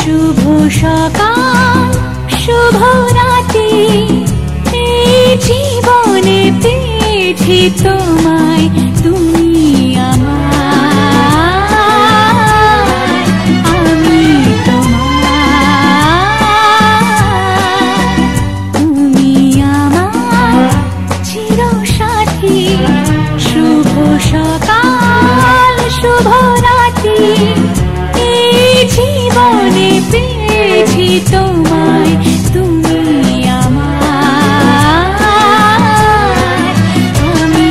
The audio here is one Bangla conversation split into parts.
শুভ সকাল শুভ রাতে এই জীবনে পেয়েছি তোমায় তুমি আমায় আমি তোমায় তুমি আমার চিরসাথী শুভ সকাল শুভ রাতে এই জীবনে পেয়েছি তোমায় তুমি আমায় আমি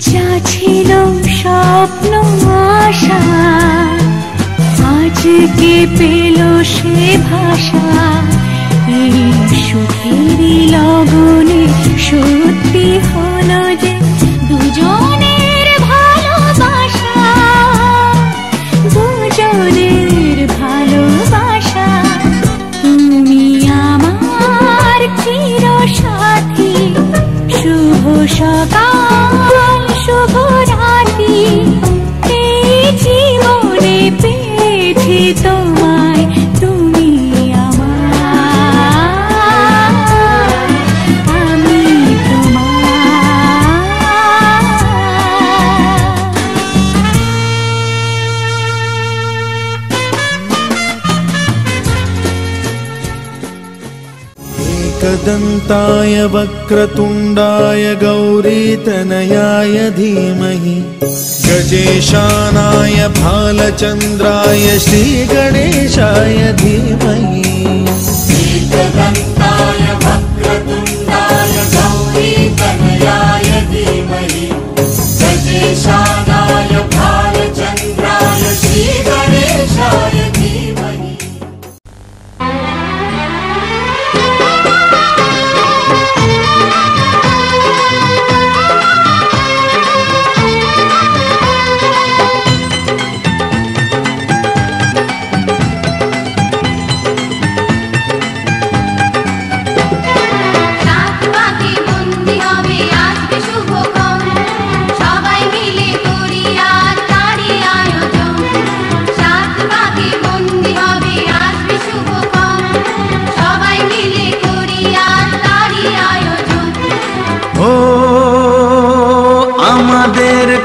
যা ছিল স্বপ্ন আশা আজকে পেল সে ভাষা এই সুখেরই লগনে সত্যি হলো যে দুজনের ভালোবাসা দুজনের ভালোবাসা তুমি আমার চিরসাথী শুভ সকাল শুভ রাতে এই জীবনে পেয়েছি তোমায় তুমি আমায় আমি एकदन्ताय वक्रतुण्डाय गौरीतनयाय धीमहि गजेशानाय भालचन्द्राय श्रीगणेशाय धीमहि एकदन्ताय वक्रतुण्डाय गौरीतनयाय धीमहि गजेशानाय भालचन्द्राय श्रीगणेशाय धीमहि।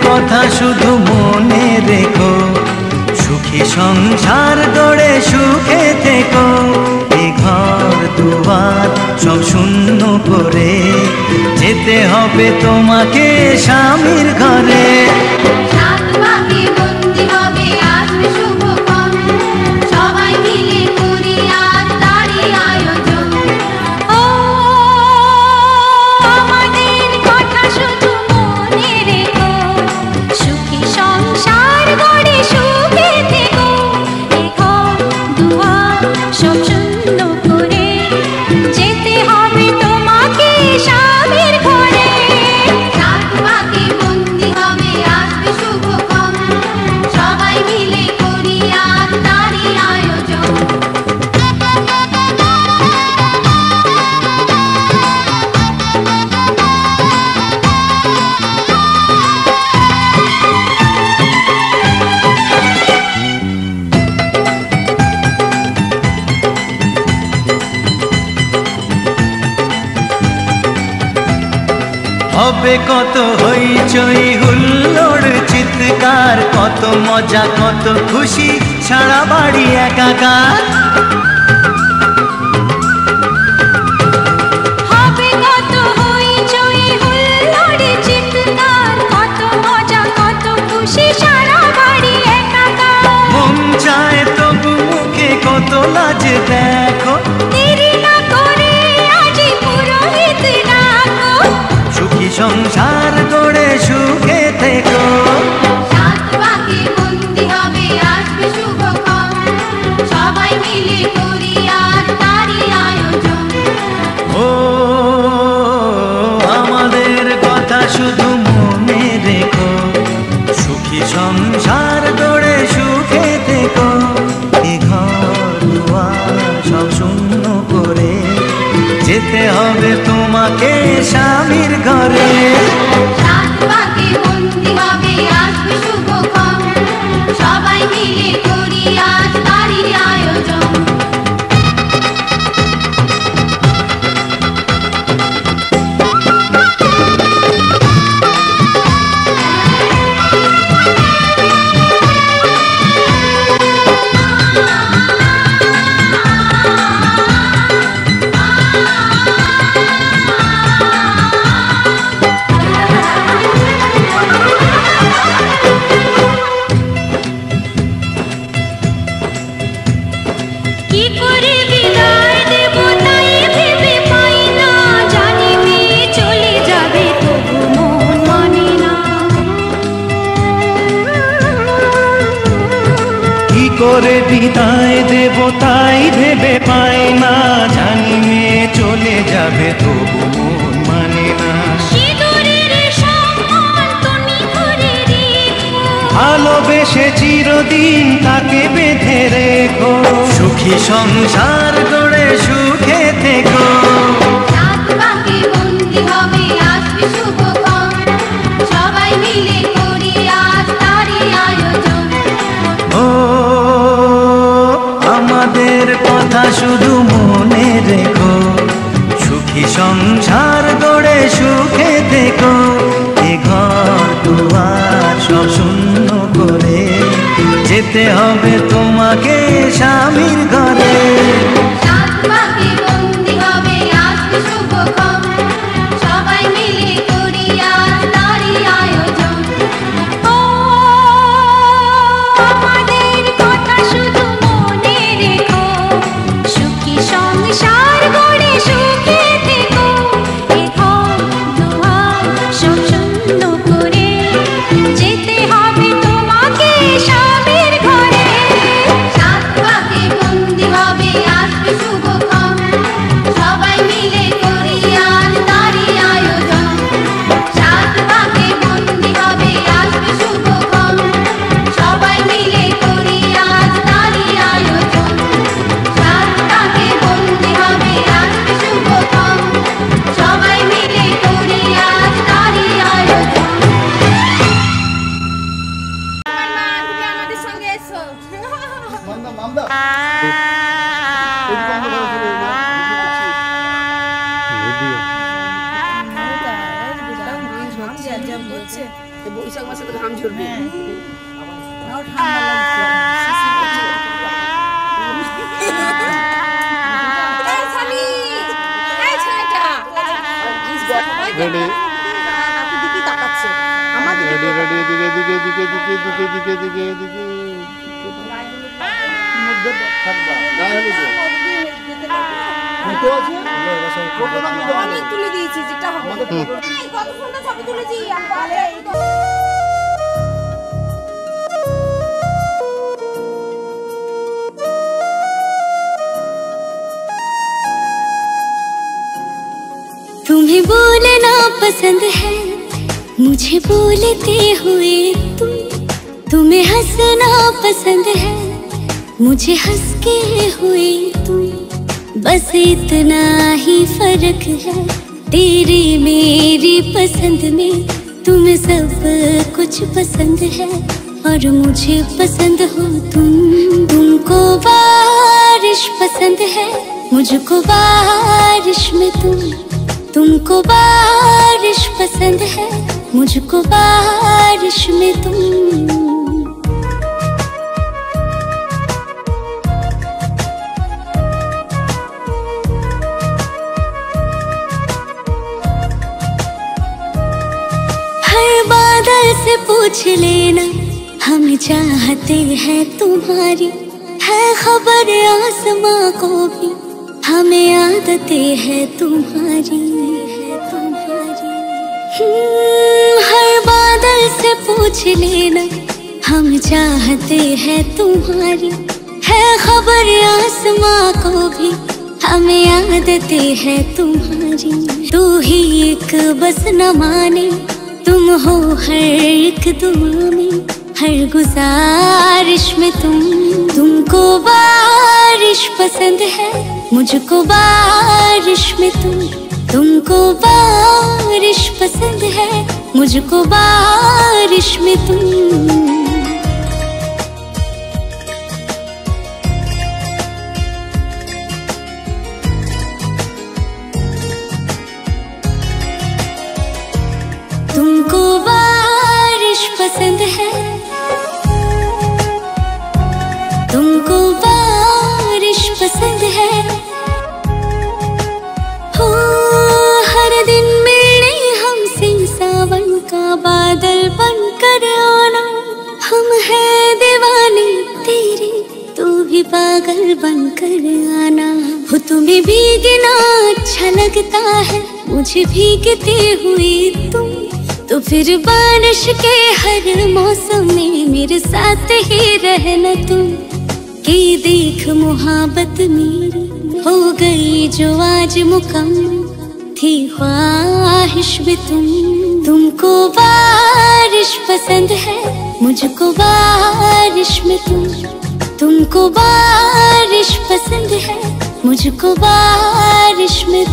কথা শুধু মনে রেখো সুখী সংসার গড়ে সুখে থেকো এই ঘর দুয়ার সব শূন্য করে যেতে হবে তোমাকে স্বামীর ঘরে হবে কত হইচই হুল্লোড় চিৎকার কত মজা কত খুশি সারা বাড়ি একাকার হবে কত হইচই হুল্লোড় চিৎকার কত মজা কত খুশি সারা বাড়ি একাকার মন চায় তবু মুখে কত লাজ দেখো দেরি না করে আজই পুরোহিত ডাকো সুখী সংসার গড়ে সুখে থেকো সাত পাকে বন্দি হবে। থেকো, এ ঘর দুয়ার সব শূন্য করে যেতে হবে তোমাকে স্বামীর ঘরে। রাত পাকে বন্দি হবে আসবে শুভক্ষণ, সবাই মিলে করি আজ তারই আয়োজন। কি করে বিদায় দেব তাই ভেবে পাই না, জানি মেয়ে চলে যাবে তবু মন মানে না। কি করে বিদায় দেব তাই ভেবে পাই না, জানি মেয়ে চলে যাবে তবু মন মানে না। সিঁদুরের সম্মান তুমি করে রেখো, ভালোবেসে চিরদিন তাকে বেঁধে রেখো, সুখী সংসার গড়ে সুখে থেকো। রাত পাকে বন্দি হবে আসবে শুভক্ষণ, সবাই মিলে করি আজ তারই আয়োজন। ও আমাদের কথা শুধু মনে রেখো, সুখী সংসার গড়ে সুখে থেকো। এ ঘর দুয়ার সব শূন্য করে যেতে হবে তোমাকে স্বামীর ঘরে। রাত পাকে বন্দি হবে আসবে শুভক্ষণ, সবাই মিলে করি আজ তারই আয়োজন। ও আমাদের কথা শুধু মনে রেখো, সুখী সংসার গড়ে সুখে থেকো। এ ঘর দুয়ার সব শূন্য করে যেতে হবে তোমাকে স্বামীর ঘরে। রাত পাকে বন্দি হবে আসবে শুভক্ষণ, সবাই মিলে করি আজ তারই আয়োজন। রাত পাকে বন্দি হবে আসবে শুভক্ষণ, সবাই মিলে করি আজ তারই আয়োজন। রাত পাকে বন্দি হবে আসবে শুভক্ষণ, সবাই মিলে করি আজ তারই আয়োজন। তুমি আমাদের সঙ্গে এসো। বৈশাখ মাসে তো ঘাম ঝরবে। অনেক তুলে দিয়েছি, যেটা হবে কত সুন্দর ছবি তুলেছি। तुम्हें बोलना पसंद है, मुझे बोलते हुए तुम, तुम्हें हंसना पसंद है, मुझे हंस के हुए तुम। बस इतना ही फर्क है तेरी मेरी पसंद में, तुम्हें सब कुछ पसंद है और मुझे पसंद हो तुम। तुमको बारिश पसंद है, मुझको बारिश में तुम। तुमको बारिश पसंद है, मुझको बारिश में तुम। हर बादल से पूछ लेना, हम चाहते हैं तुम्हारी, है खबर आसमां को भी, हमें आदतें है तुम्हारी। हर बादल से पूछ लेना, हम चाहते हैं तुम्हारी, है खबर आसमां को भी, हमें आदतें है तुम्हारी। तू ही एक बस न माने, तुम हो हर एक दुआ में, हर गुजारिश में तुमको बारिश पसंद है, मुझको बारिश में तुमको बारिश पसंद है, मुझको बारिश में तुमको बारिश पसंद है, तुमको बारिश पसंद है। हो हर दिन मिले हमसे सावन का बादल बनकर आना, हम हैं दीवाने तेरे, तू भी पागल बनकर आना। हो तुम्हें भीगना अच्छा लगता है, मुझे भीगते हुए तुम, तो फिर बारिश के हर मौसम में मेरे साथ ही रहना तुम। कि देख मुहाबत मेरी हो गई जो आज मुकम्मल, थी ख्वाहिश भी तुमको बारिश पसंद है, मुझको बारिश में तुमको बारिश पसंद है, मुझको बारिश में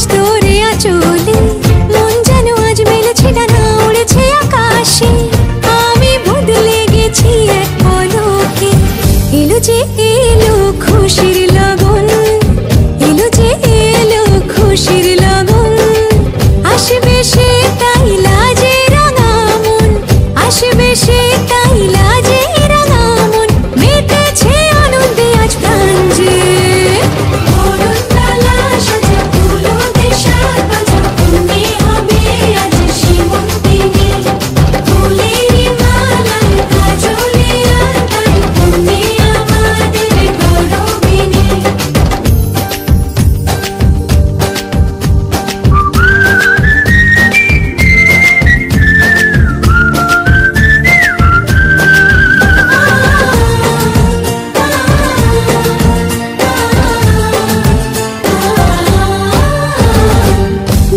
আজ তোরে আঁচলে, মন যেন আজ মেলেছে ডানা, উড়েছে আকাশে। আমি বদলে গেছি এক পলকে। এলো যে এলো খুশির লগন, এলো যে এলো খুশির লগন। আসবে সে তাই লাজে রাঙা মন, আসবে সে তাই লাজে রাঙা মন। মেতেছে আনন্দে আজ প্রাণ যে। বরণডালা সাজা ফুলো দিয়ে সাজ বাজা, তুমি হবে আজ সীমন্তিনী। ফুলেরই মালায় কাজলে আলতায়, তুমি আমাদের গৌরবিনী।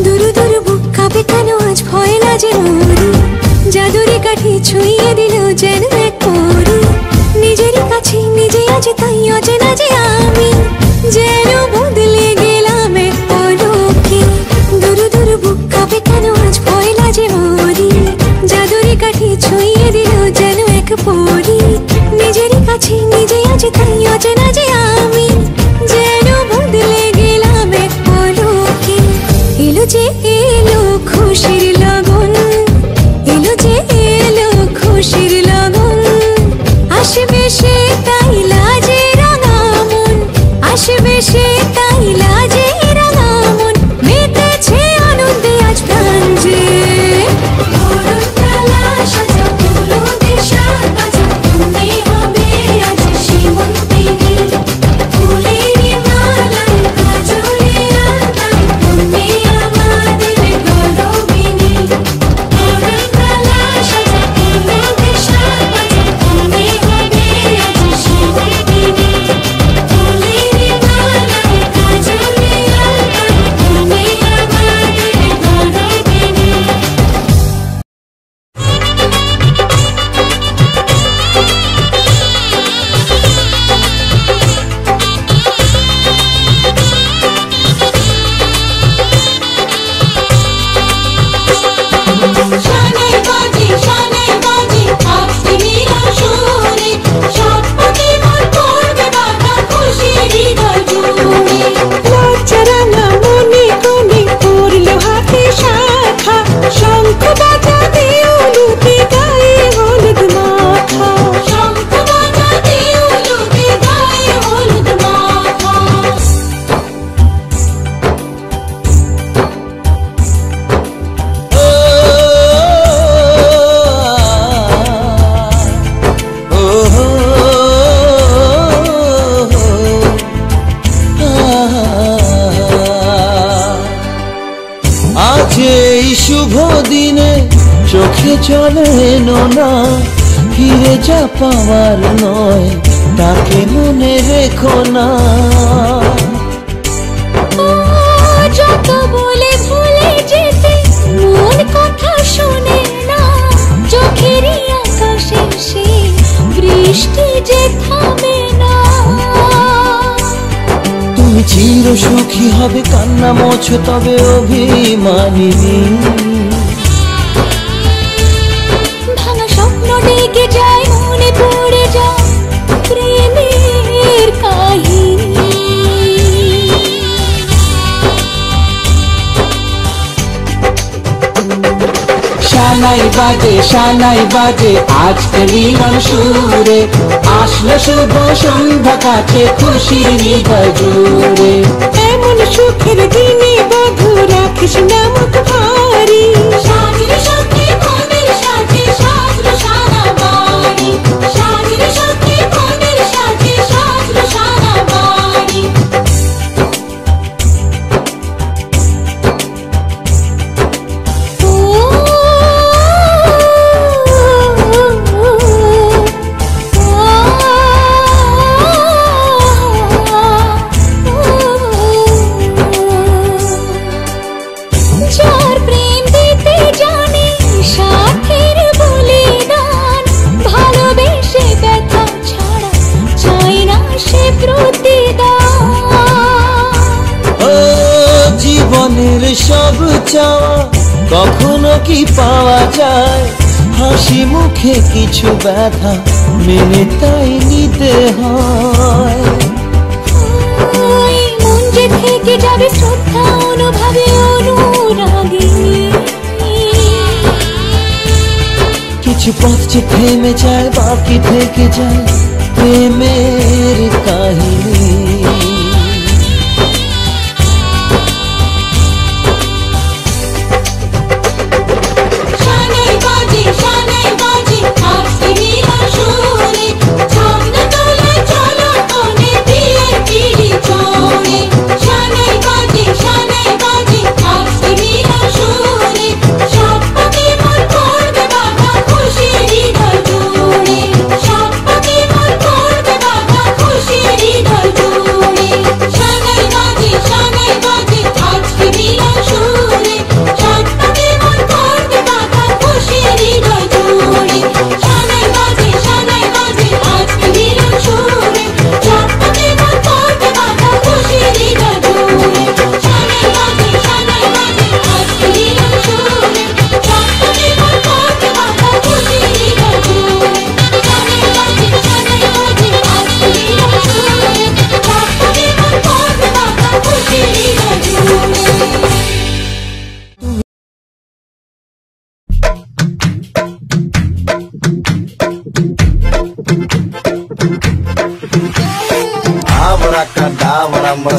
দুরু দুরু বুক কাঁপে কেন আজ ভয় লাজে মরি। জাদুরি কাঠি ছুঁয়ে দিল যেন এক পরি। নিজেরই কাছে নিজে আজ তাই অচেনা যে আমি, যেন বদলে গেলাম এক পলকে। দুরু দুরু বুক কাঁপে কেন আজ ভয় লাজে মরি। জাদুরি কাঠি ছুঁয়ে দিল যেন এক পরি। নিজেরই কাছে নিজে আজ তাই অচেনা যে আমি, যেন বদলে গেলাম এক পলকে। এলো যে এলো খুশির লগন, এলো যে এলো খুশির লগন। আসবে সে তাই লাজে রাঙা মন, আসবে সে তাই লাজে রাঙা মন। মেতেছে আনন্দে আজ প্রাণ যে। বরণডালা সাজা ফুলো দিয়ে সাজ বাজা, তুমি হবে আজ সীমন্তিনী। ফুলেরই মালায় কাজলে আলতায়, তুমি আমাদের গৌরবিনী। বরণডালা সাজা ফুলো দিয়ে সাজ বাজা, তুমি হবে আজ সীমন্তিনী। ফুলেরই মালায় কাজলে আলতায়, তুমি আমাদের গৌরবিনী। শানে বাজে আজকে নিলাম সুরে, সৎপথে মন করবে বাধা, খুশির হৃদয় জুড়ে। লজ্জারাঙা মনে কোণে পড়লো হাতে শাখা, শঙ্খ বাজাতে উলুতে গায়ে হলুদ মাখা। শঙ্খ বাজাতে উলুতে গায়ে হলুদ মাখা। আজ এই শুভ দিনে চোখে চলে নোনা, ফিরে যা পাওয়ার নয় তাকে মনে রেখো না। ও যত বলে ভুলে যেতে মন কথা শোনে না। চোখেরই আকাশে সে বৃষ্টি যে থামে না। তুমি চির সুখী হবে, কান্না মোছো তবে অভিমানিনী। ভাঙা স্বপ্ন ডেকে যায়, মনে পড়ে যায় প্রেমের কাহিনী। শানাই বাজে আজকে নিলাম সুরে, আসলো শুভ সন্ধ্যা কাছে খুশির হৃদয় জুড়ে। এমন সুখের দিনে বধূ রাখিস না মুখ ভারী। সাজরে সখী মনের সাজে সাজলো সারা বাড়ি, সাজরে সখী মনের সাজে সাজলো সারা বাড়ি। ও চাওয়া কখনো কি পাওয়া যায়? হাসি মুখে কিছু ব্যথা মেনে তাই নিতে হয়। মন যে থেকে যাবে শ্রদ্ধা অনুভবে অনুরাগিনী। কিছু পথ যে থেমে যায় বাকি থেকে যায় প্রেমের কাহিনী।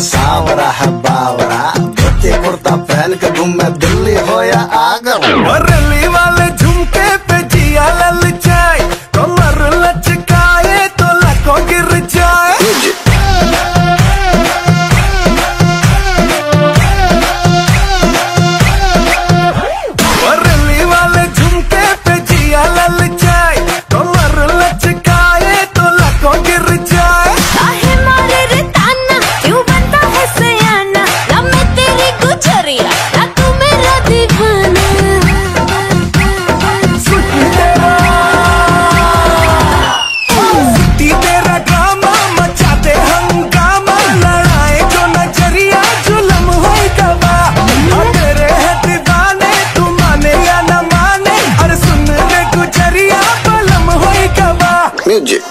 सावरा है बावरा, धोती कुर्ता पहन के घूमे दिल्ली हो या आगरा। दिल्ली वाले झुमके पे जिया ललचाए, कमर लचकाए तो लाखों गिर जाए। दिल्ली वाले झुमके पे जिया ललचाए, कमर लचकाए तो लाखों गिर जाए। Music.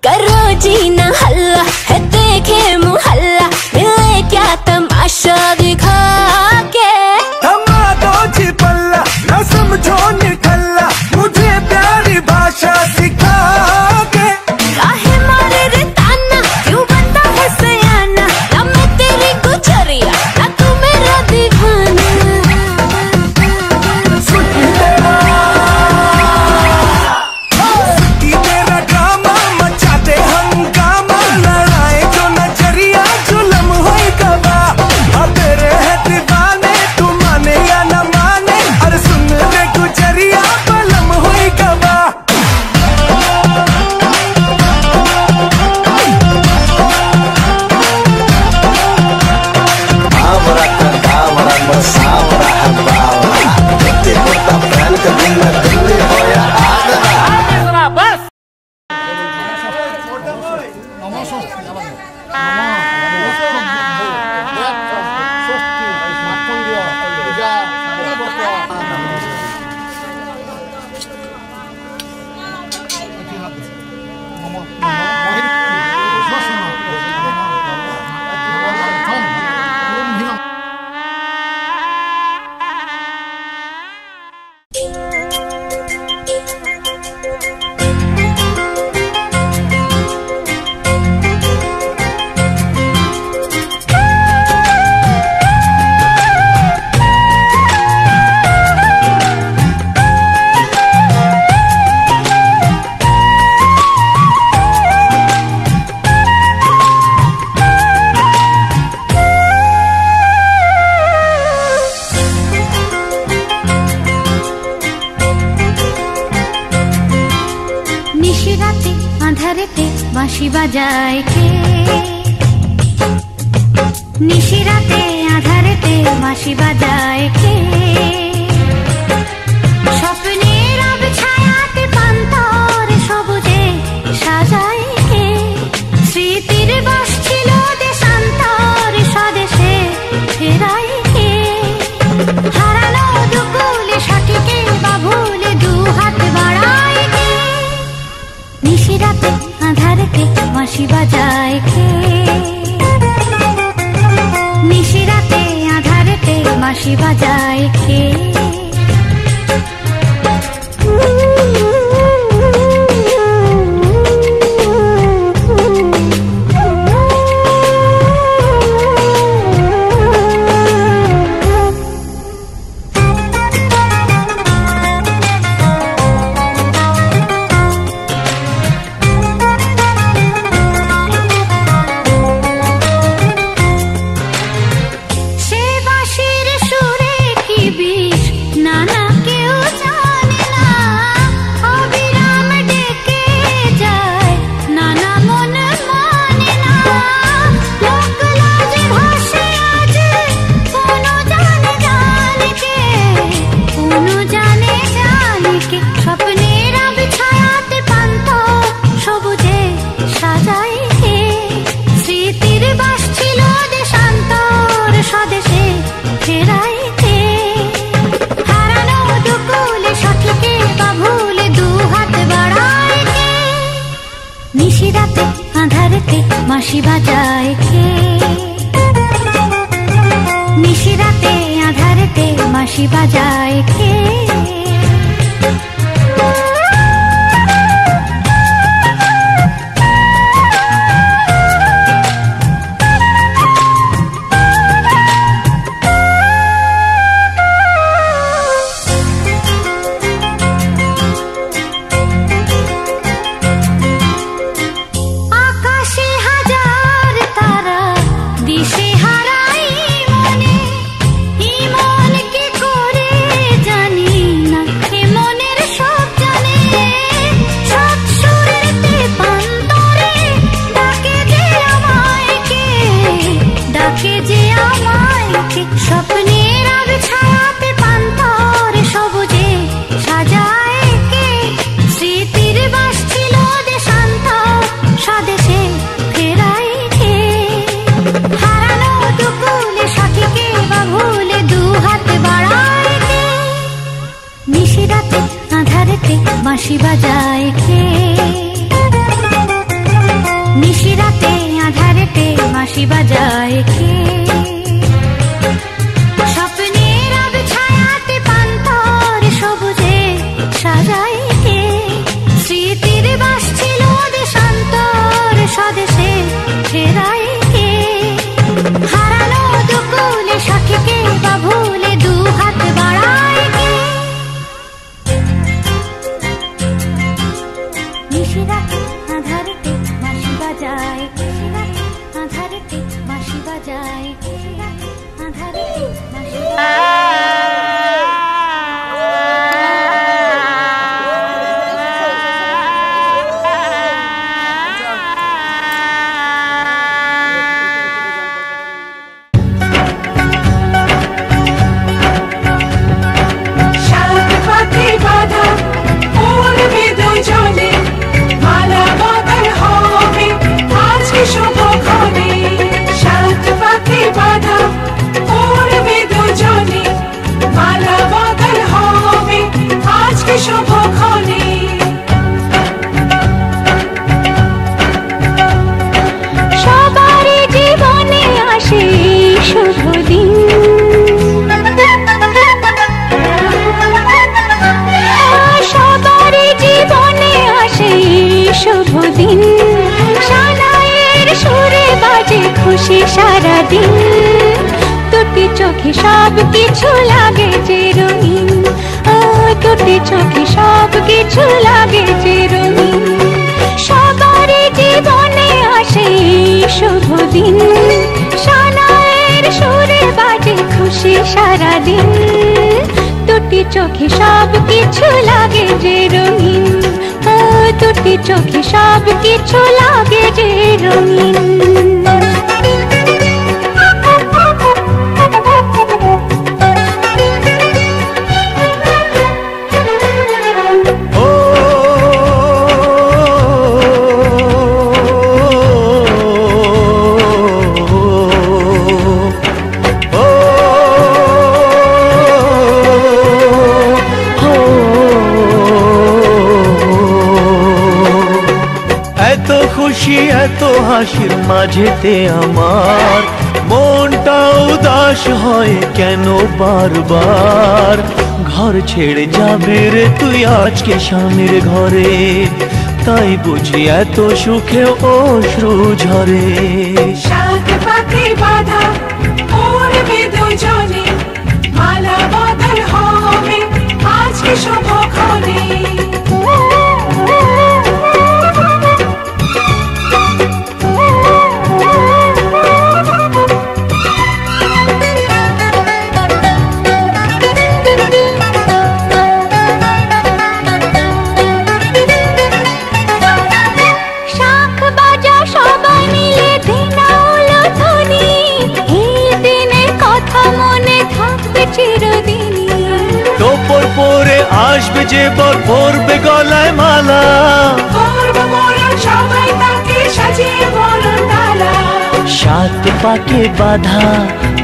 करो जीना हल्ला है देखे मुहल्ला, मिले क्या तमाशा दिखा के। थमा दो जी पल्ला, न समझो निठल्ला, मुझे प्यारी भाषा सिखा के। काहे मारे रे ताना, क्यों बनता है सयाना, ना मैं तेरी गुजरिया, ना तू मेरा दीवाना। तेरा ड्रामा मचाते हंगामा, लड़ाए जो नजरिया जुलम होई गवा। तेरे है दीवाने, तू माने या न माने, अरे सुन ले गुजरिया बलम होई गवा। आवरा का दावरा मसावरा है बावरा, धोती कुर्ता पहन के घूमे दिल्ली हो या आगरा। আঁধারেতে বাঁশি বাজায় কে, নিশিরাতে আঁধারেতে বাঁশি বাজায় কে। বাঁশি বাজায় কে? নিশিরাতে আঁধারেতে বাঁশি বাজায় কে? নিশিরাতে আঁধারেতে বাঁশি বাজায় কে? নিশিরাতে আঁধারেতে বাঁশি বাজায় কে? স্বপ্নের আলো ছায়াতে পান্তর সবুজে সাজায় কে? স্মৃতির বাস ছিল দেশান্তর স্বদেশে ফেরায় কে? হারানো দুকুলে সঠিকে বা ভুলে দুহাত বাড়ায় কে? নিশিরাতে আঁধারেতে বাঁশি বাজায় কে? নিশিরাতে আঁধারেতে বাঁশি বাজায় কে? স্বপ্নের আলো ছায়াতে পান্তর সবুজে সাজায় কে? স্মৃতির বাস ছিল দেশান্তর স্বদেশে ফেরায় কে? হারানো দুকুলে সঠিকে বা ভুলে দুহাত বাড়ায় কে? নিশিরাতে আঁধারেতে বাঁশি বাজায়, আঁধারেতে বাঁশি বাজায়, আঁধারেতে বাঁশি খুশি সারাদিন, দুটি চোখে সব কিছু লাগে যে রঙিন, দুটি চোখে সব কিছু লাগে যে রঙিন। সবারই জীবনে আসে শুভ দিন, সানায়ের সুরে বাজে খুশি সারাদিন, দুটি চোখে সব কিছু লাগে যে রঙিন, দুটি চোখে সব কিছু লাগে যে রঙিন। খুশি এত হাসির মাঝেতে আমার মনটা উদাস হয় কেন বারবার। ঘর ছেড়ে যাবে রে তুই আজকে স্বামীর ঘরে, তাই বুঝি এত সুখে অশ্রু ঝরে। সাত পাকে বাধা পড়বে দুজনে, মালা বদল হবে আজকে শুভক্ষণে। টোপর পরে আসবে যে বর পরবে গলায় মালা, সবাই তাকে সাজিয়ে বরণ ডালা। সাত পাকে বাধা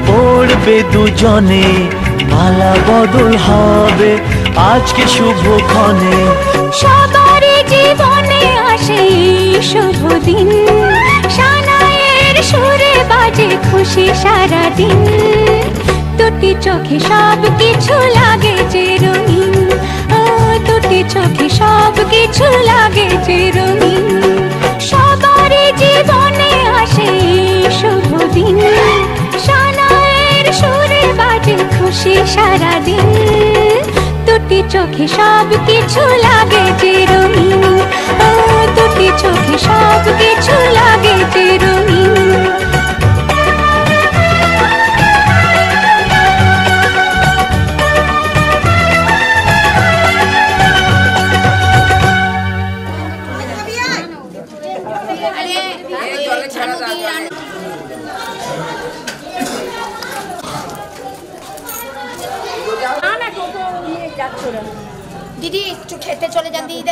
পড়বে দুজনে, মালা বদল হবে আজকে শুভক্ষণে। সবারই জীবনে আসে শুভ দিন, সানাইয়ের সুরে বাজে খুশি সারাদিন। দুটি চোখে সব কিছু লাগে যে রঙিন, ও দুটি চোখে সব কিছু লাগে যে রঙিন। সবারই জীবনে আসে শুভ দিন, সানাইয়ের সুরে বাজে খুশি সারাদিন। দুটি চোখে সব কিছু লাগে যে রঙিন, ও দুটি চোখে সব কিছু লাগে যে রঙিন। দিদি একটু খেতে চলে যান দিদি।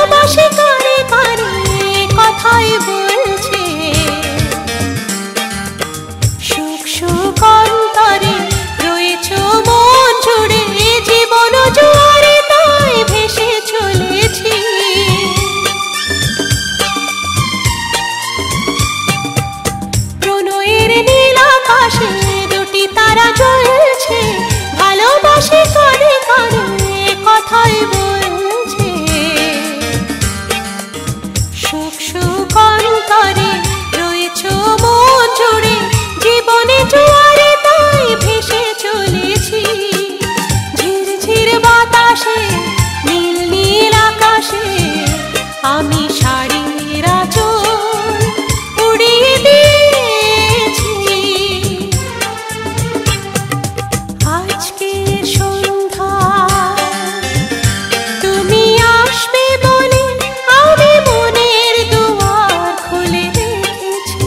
ভালোবাসে কারে কারে কথাই বলছে সুখ সুখ অন্তরে রয়েছ মন জুড়ে জীবন জোয়ারে তাই ভেসে চলেছি প্রণয়ের নীল আকাশে দুটি তারা জ্বলছে ভালোবাসে কারে কারে কথাই বলছে সুখ সুখ অন্তরে রয়েছ মন জুড়ে জীবনে জোয়ারে তাই ভেসে চলেছি ঝিরঝির বাতাসে নীল নীল আকাশে আমি শাড়ির আঁচল উড়িয়ে দিয়েছি আজকে সন্ধ্যা তুমি আসবে বলে আমি মনের দুয়ার খুলে রেখেছি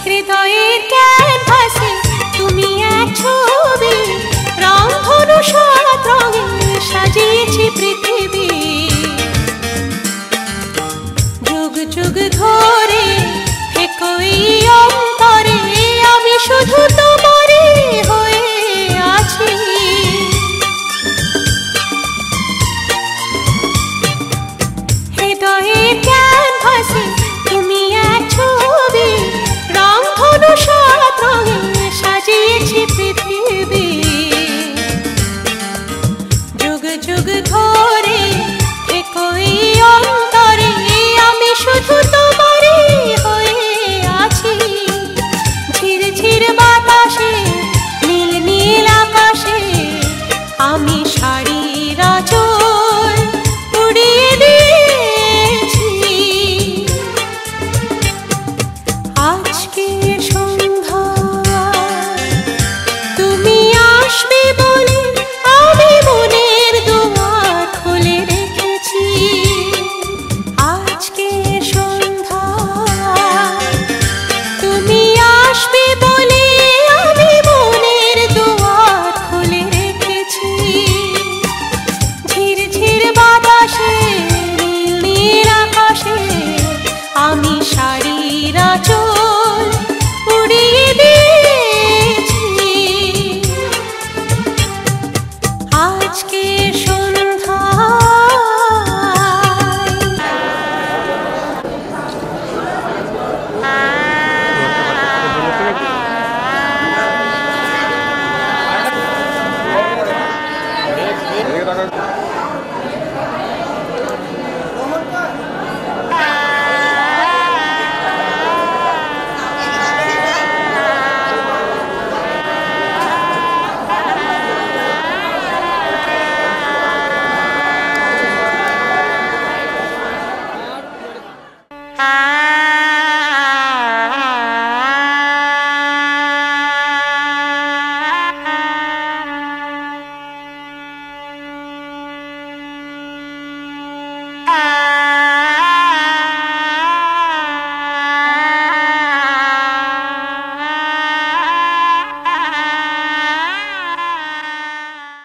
হৃদয়ের ক্যানভাসে তুমি এক ছবি রংধনু সাত রঙে সাজিয়েছি পৃথিবী যুগ যুগ ধরে একই অন্তরে আমি শুধু তোমারই হয়ে আছি হৃদয়ের ক্যানভাসে তুমি এক ছবি রংধনু সাত রঙে সাজিয়েছি পৃথিবী যুগ যুগ ধরে একই অন্তরে আমি শুধু তোমারই হয়ে আছি ঝিরঝির বাতাসে নীল নীল আকাশে আমি শাড়ির আঁচল উড়িয়ে দিয়েছি আজকে সন্ধ্যা তুমি আসবে বলে আমি মনের দুয়ার খুলে রেখেছি আজকে সন্ধ্যা তুমি আসবে বলে আমি মনের দুয়ার খুলে রেখেছি ঝিরঝির বাতাসে নীল নীল আকাশে আমি শাড়ির আঁচল উড়িয়ে দিয়েছি আজকে সন্ধ্যায়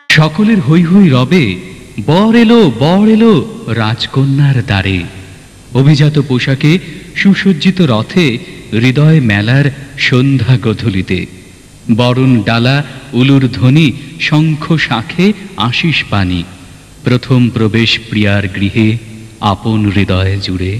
সকলের হৈ হৈ রবে বর এলো রাজকন্যার দ্বারে অভিজাত পোশাকে সুসজ্জিত রথে হৃদয় মেলার সন্ধ্যা গধূলিতে বরণ ডালা উলুর ধ্বনি শঙ্খ শাঁখে আশিস পানি প্রথম প্রবেশ প্রিয়ার গৃহে আপন হৃদয় জুড়ে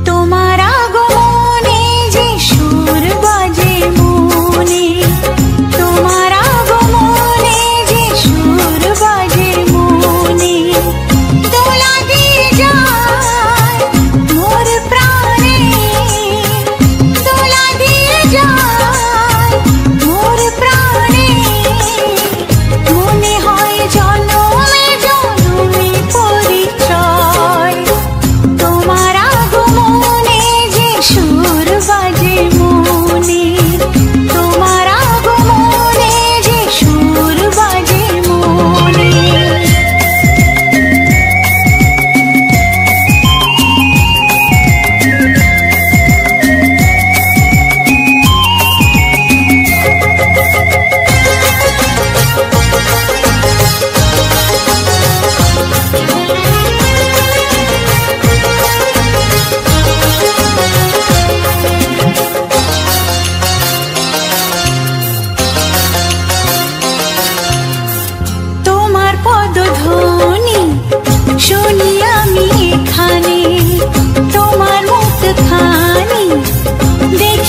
তোমার আগমনে যে সুর বাজে মনে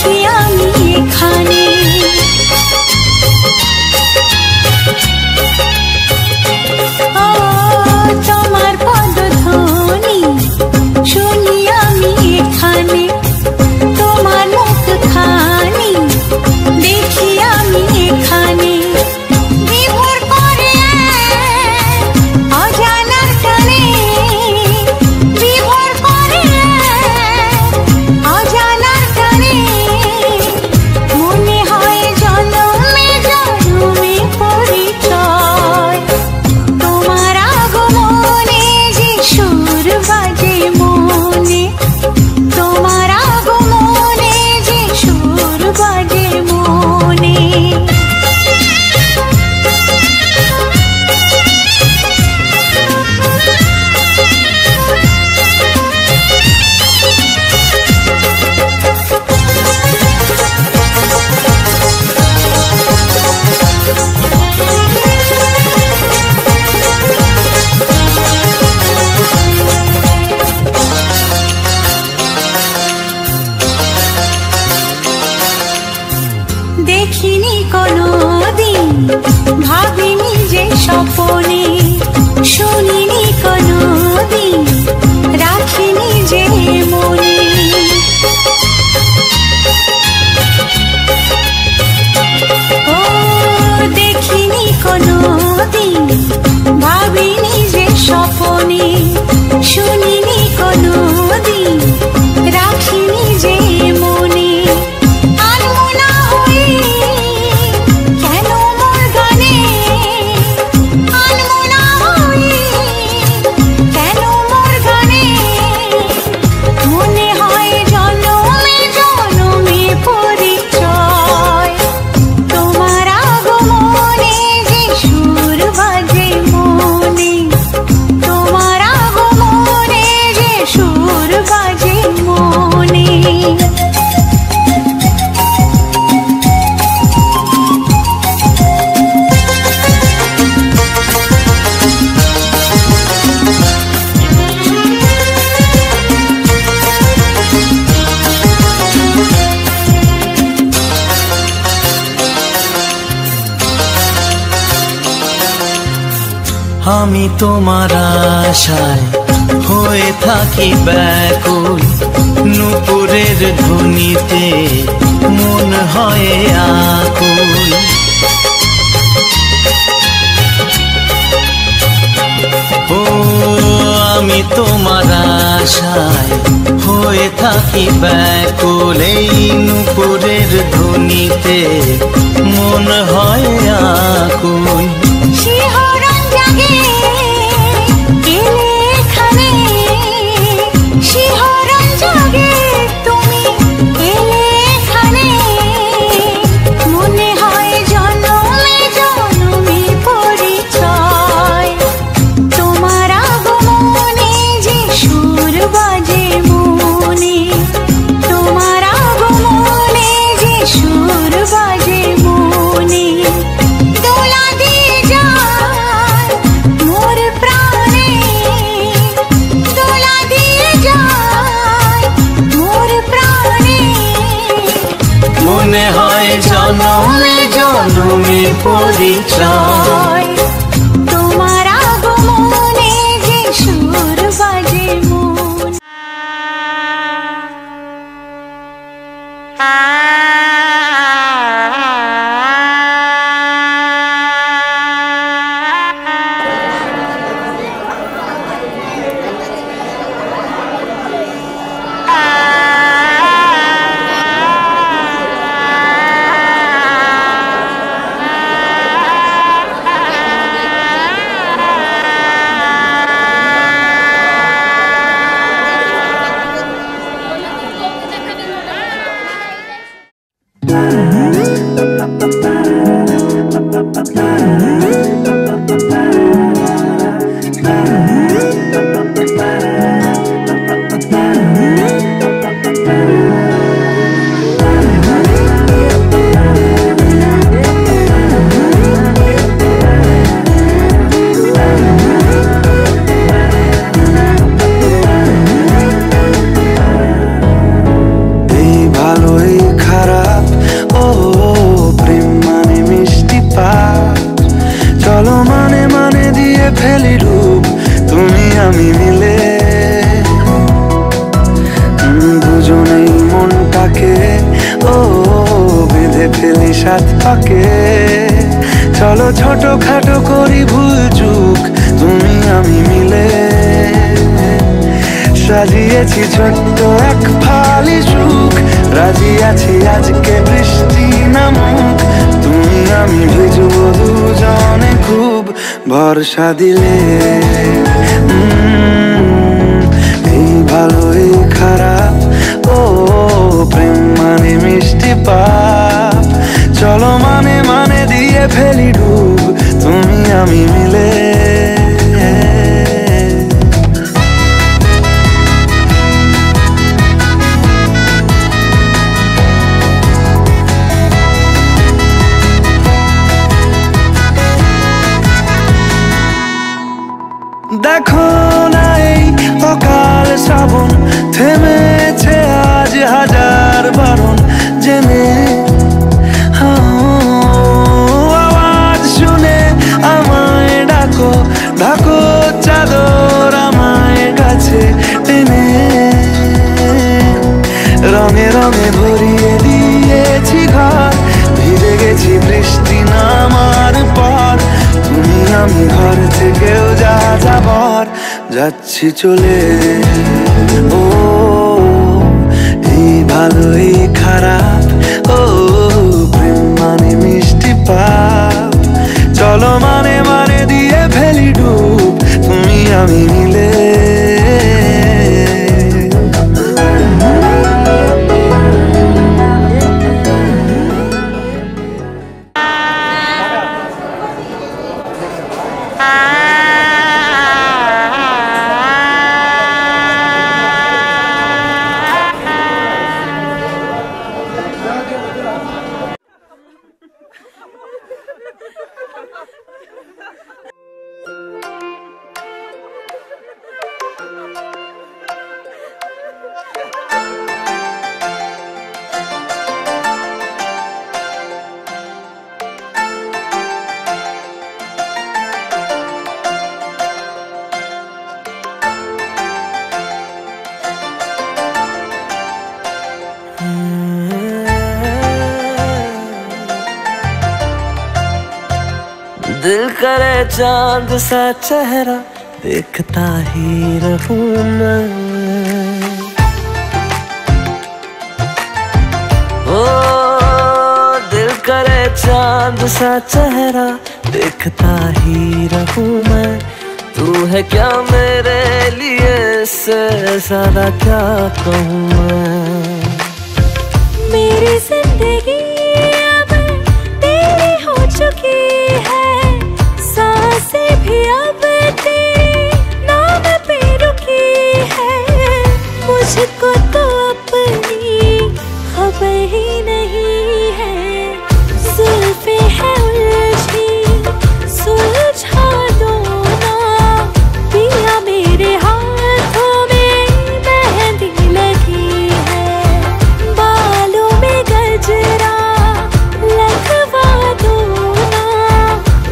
দেখি আমি এখানে। ও তোমার পদধ্বনি শুনি আমি এখানে, তোমার মুখখানি দেখি আমি এখানে। বিভোর করে অজানার টানে, বিভোর করে অজানার টানে, মনে হয় জনমে জনমে পরিচয়। তোমার আগমনে যে সুর বাজে মনে, তোমার আগমনে যে সুর বাজে মনে। দেখিনি কোনোদিন, ভাবিনি যে স্বপনে, শুনিনি কোনোদিন, রাখিনি যে মনে। ও দেখিনি কোনোদিন, ভাবিনি যে স্বপনে, শুনিনি কোনোদিন, রাখিনি যে মনে। আনমনা হই কেন মোর গানে, আনমনা হই কেন মোর গানে, মনে হয় জনমে জনমে পরিচয়। তোমার আগমনে যে সুর বাজে মনে, তোমার আগমনে যে সুর বাজে মনে। আমি তোমার আশায় হয়ে থাকি ব্যাকুল, নূপুরের ধ্বনিতে মন হয় আকুল। ও আমি তোমার আশায় হয়ে থাকি ব্যাকুল, এই নূপুরের ধ্বনিতে মন হয় আকুল। শিহরণ জাগে এলে এখানে, শিহরণ জাগে তুমি এলে এখানে, মনে হয় জনমে জনমে পরিচয়। তোমার আগমনে যে সুর বাজে মনে, তোমার আগমনে যে সুর বাজে মনে। দোলা দিয়ে যায় মোর প্রাণে, দোলা দিয়ে যায় মোর প্রাণে, মনে হয় জনমে জনমে পরিচয়। তোমার আগমনে যে সুর বাজে মনে। বেঁধে ফেলি সাত পাকে। চলো ছোটখাটো করি ভুল চুক তুমি আমি মিলে। সাজিয়েছি ছোট্ট এক ফালি সুখ, রাজি আছি আজকে বৃষ্টি নামুক। তুমি আমি ভিজবো দুজনে খুব ভরসা দিলে। এই ভালো এই খারাপ, ও প্রেম মানে মিষ্টি পাপ। চলো মানে মানে দিয়ে ফেলি ডুব তুমি আমি মিলে। দেখো না এই অকাল শ্রাবণ, থেমেছে আজ হাজার বারণ। জেনে আওয়াজ শুনে আমায় ডাকো, ঢাকো চাদর আমায় কাছে টেনে। রঙে রঙে ভরিয়ে দিয়েছি ঘর, ভিজে গেছি বৃষ্টি নামার পর। তুমি আমি ঘর থেকেও যা যাবার যাচ্ছি চলে। ও এই ভালো এই খারাপ, ও প্রেম মানে মিষ্টি পাপ। চলো মানে মানে দিয়ে ফেলি ডুব তুমি আমি মিলে। दिल करे चांद सा चेहरा देखता ही रहूं मैं। ओ दिल करे चांद सा चेहरा देखता ही रहूं मैं। तू है क्या मेरे लिए, इससे ज्यादा क्या कहूँ मैं। मेरी जिंदगी अब तेरी हो चुकी है, सांसें भी अब तेरे नाम पे रुकी है। मुझको तो अपनी खबर ही नहीं है, जुल्फे है उलझी सुलझा दो ना। पिया मेरे हाथों में मेहंदी लगी है, बालों में गजरा लगवा दो ना।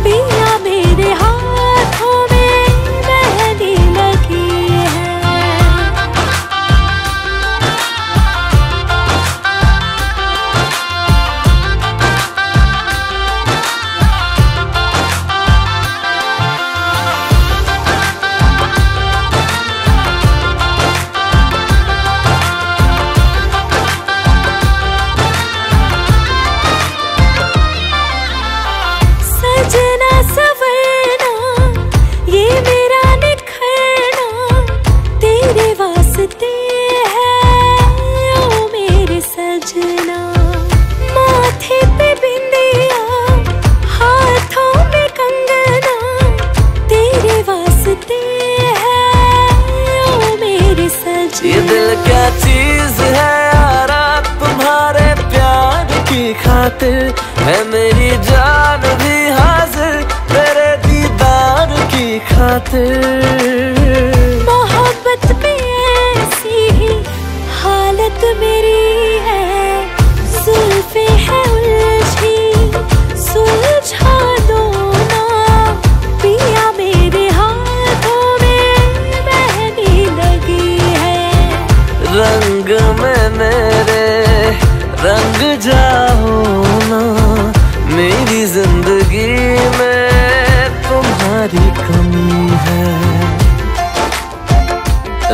पिया मेरे हाथों में मेहंदी लगी है। सजना सवरना ये मेरा निखरना तेरे वास्ते है, ओ मेरे सजना। माथे पे बिंदिया हाथों में कंगना तेरे वास्ते है, ओ मेरे सजना। ये दिल क्या चीज है यारा तुम्हारे प्यार की खातिर, है मेरी जान भी हाजिर तेरे दीदार की खातिर। मोहब्बत पे ऐसी ही हालत मेरी है, जुल्फे है उलझी सुलझा दो ना। पिया मेरे हाथों में मेहंदी लगी है, रंग में मेरे रंग जाओ मेरी जिंदगी में तुम्हारी कमी है।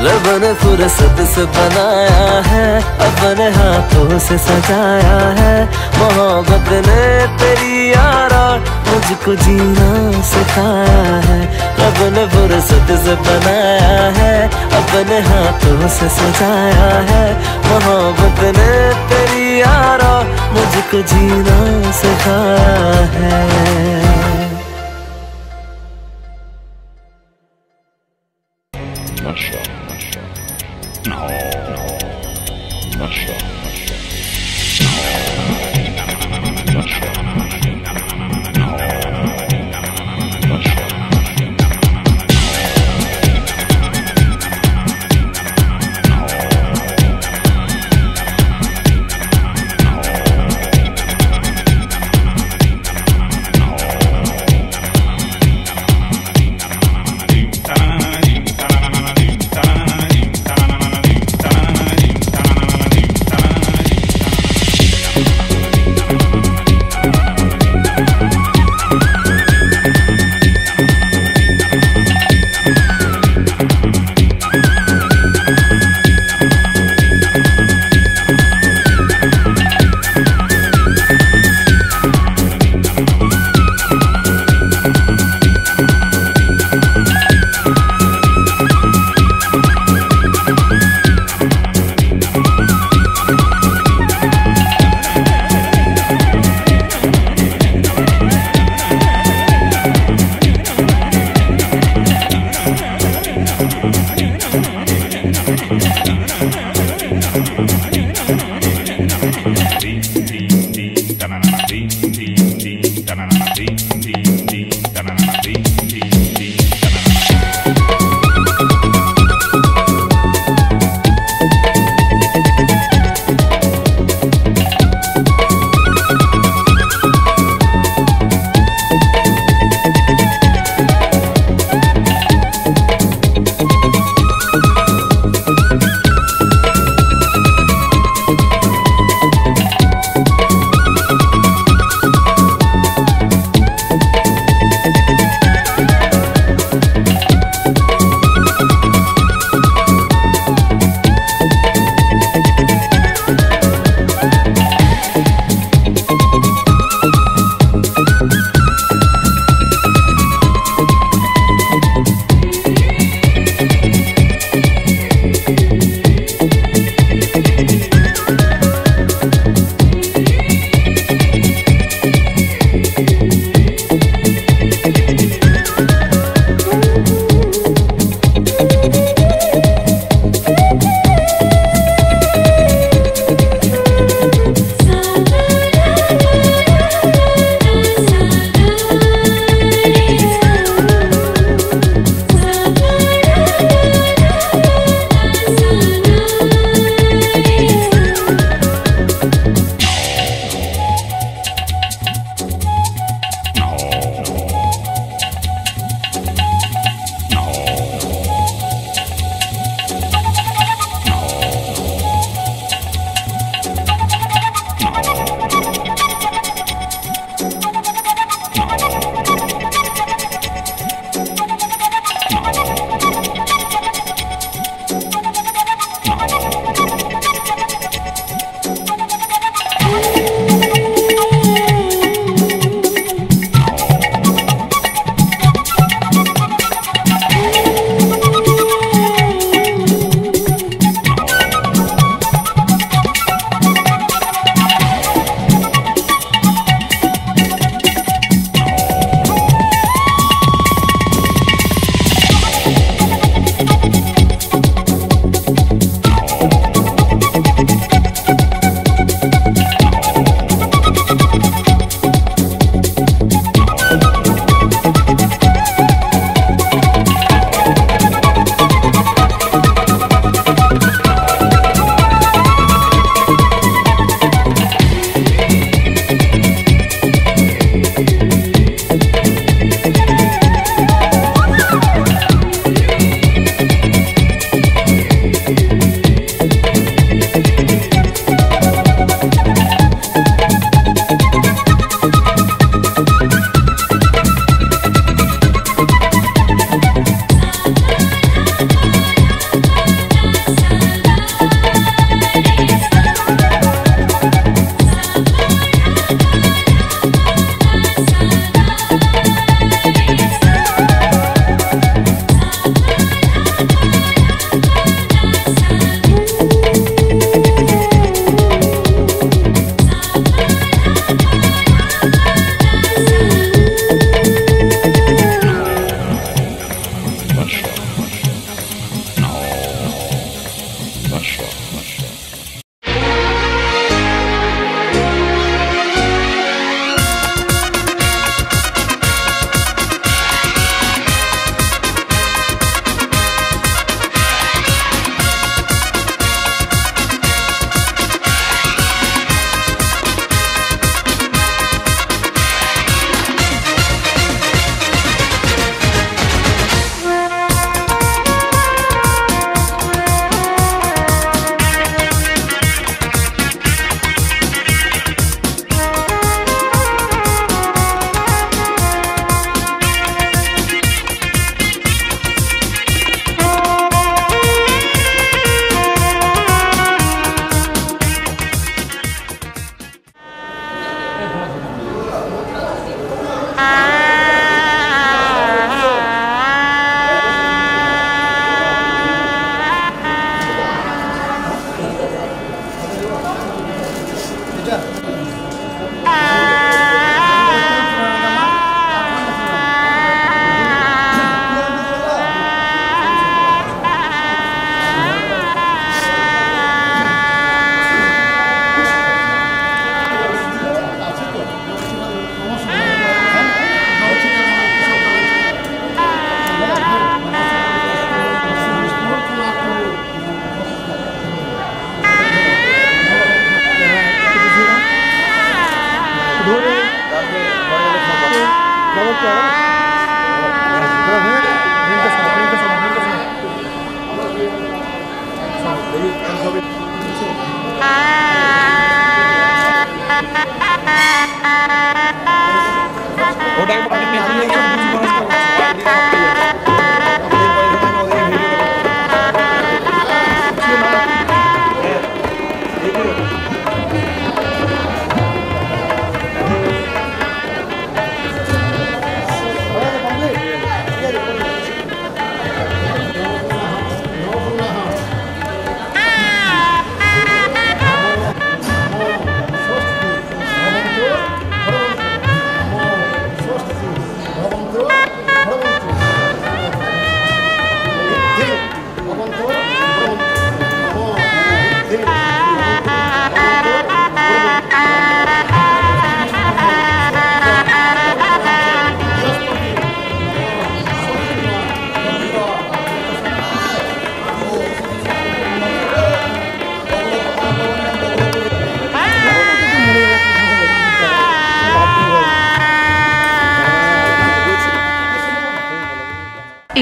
रब ने फुर्सत से बनाया है, अपने हाथों से सजाया है। मोहब्बत ने तेरी यारा मुझको जीना सिखाया है। रब ने फुर्सत से बनाया है, अपने हाथों से सजाया है। मोहब्बत ने तेरी यारा मुझको जीना सिखाया है।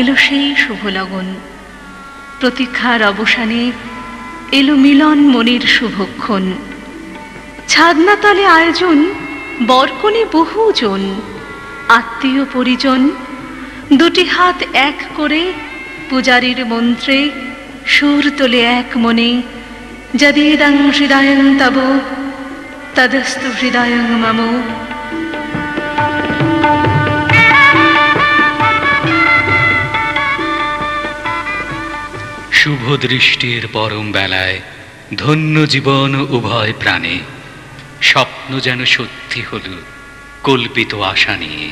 এলো সেই শুভ লগন, প্রতীক্ষার অবসানে এলো মিলন মনের শুভক্ষণ। ছাদনা তলে আয়োজন, বরকনে বহুজন, আত্মীয় পরিজন দুটি হাত এক করে পূজারীর মন্ত্রে সুর তোলে এক মনে। যদিদং হৃদয়ং তব তদস্তু হৃদয়ং মম। শুভ দৃষ্টির পরম বেলায় ধন্য জীবন উভয় প্রাণে। স্বপ্ন যেন সত্যি হল কল্পিত আশা নিয়ে।